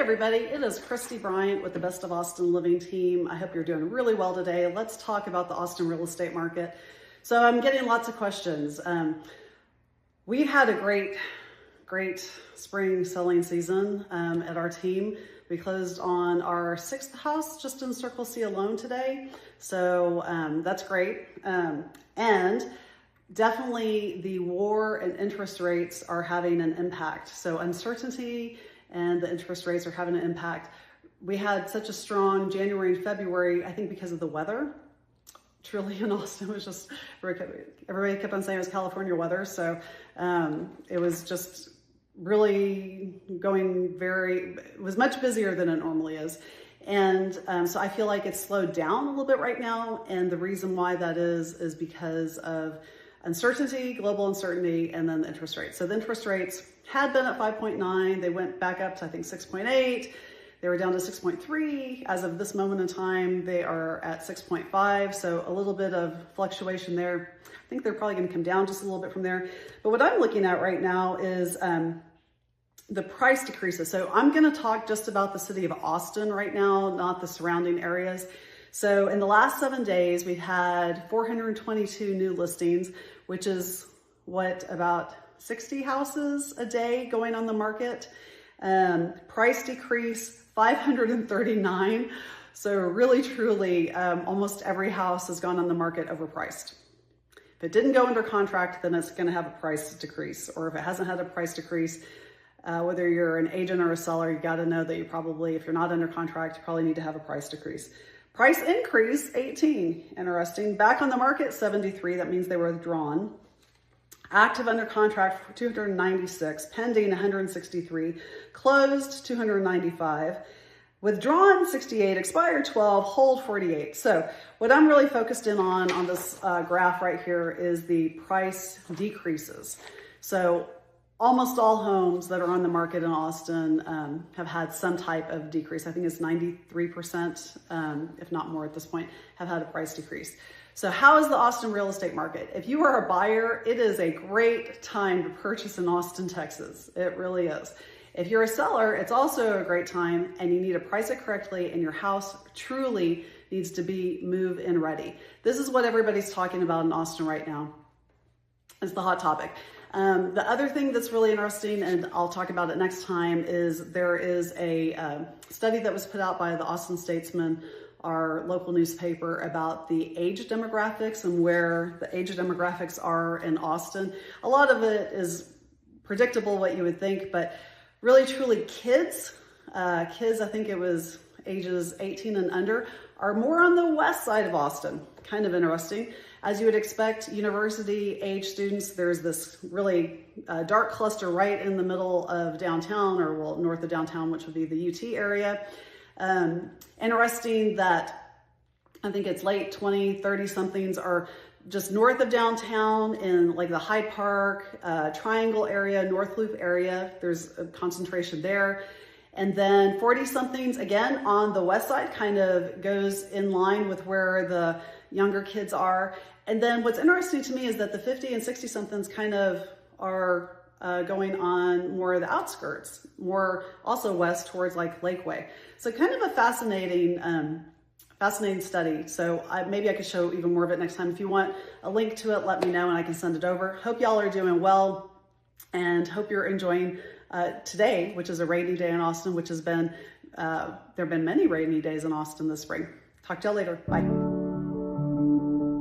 everybody, it is Christy Bryant with the Best of Austin Living team. I hope you're doing really well today. Let's talk about the Austin real estate market. So I'm getting lots of questions. We've had a great spring selling season at our team. We closed on our 6th house just in Circle C alone today. So that's great. And definitely the war and interest rates are having an impact. So uncertainty and the interest rates are having an impact. We had such a strong January and February, I think because of the weather. Truly in Austin, it was just, everybody kept on saying it was California weather. So it was just really it was much busier than it normally is. And so I feel like it's slowed down a little bit right now. And the reason why that is because of uncertainty, global uncertainty, and then the interest rates. So the interest rates had been at 5.9. They went back up to, I think, 6.8. They were down to 6.3. As of this moment in time, they are at 6.5. So a little bit of fluctuation there. I think they're probably going to come down just a little bit from there. But what I'm looking at right now is the price decreases. So I'm going to talk just about the city of Austin right now, not the surrounding areas. So in the last 7 days, we've had 422 new listings, which is about 60 houses a day going on the market. Price decrease 539. So really, truly, almost every house has gone on the market overpriced. If it didn't go under contract, then it's going to have a price decrease. Or if it hasn't had a price decrease, whether you're an agent or a seller, you got to know that you probably, if you're not under contract, you probably need to have a price decrease. Price increase, 18, interesting. Back on the market, 73, that means they were withdrawn. Active under contract, 296, pending 163, closed 295, withdrawn 68, expired 12, hold 48. So what I'm really focused in on this graph right here is the price decreases. So almost all homes that are on the market in Austin have had some type of decrease. I think it's 93%, if not more at this point, have had a price decrease. So how is the Austin real estate market? If you are a buyer, it is a great time to purchase in Austin, Texas. It really is. If you're a seller, it's also a great time, and you need to price it correctly, and your house truly needs to be move-in ready. This is what everybody's talking about in Austin right now. It's the hot topic. The other thing that's really interesting, and I'll talk about it next time, is there is a study that was put out by the Austin Statesman, our local newspaper, about the age demographics and where the age demographics are in Austin. A lot of it is predictable, what you would think, but really truly kids, I think it was ages 18 and under, are more on the west side of Austin. Kind of interesting. As you would expect, university age students, there's this really dark cluster right in the middle of downtown, or well, north of downtown, which would be the UT area. Interesting that I think it's late 20, 30 somethings are just north of downtown in like the Hyde Park, Triangle area, North Loop area. There's a concentration there. And then 40 somethings, again, on the west side, kind of goes in line with where the younger kids are. And then what's interesting to me is that the 50 and 60 somethings kind of are going on more of the outskirts, more also west towards like Lakeway. So kind of a fascinating study. So maybe I could show even more of it next time. If you want a link to it, let me know and I can send it over. Hope y'all are doing well, and hope you're enjoying today, which is a rainy day in Austin, which has been, there have been many rainy days in Austin this spring. Talk to y'all later. Bye.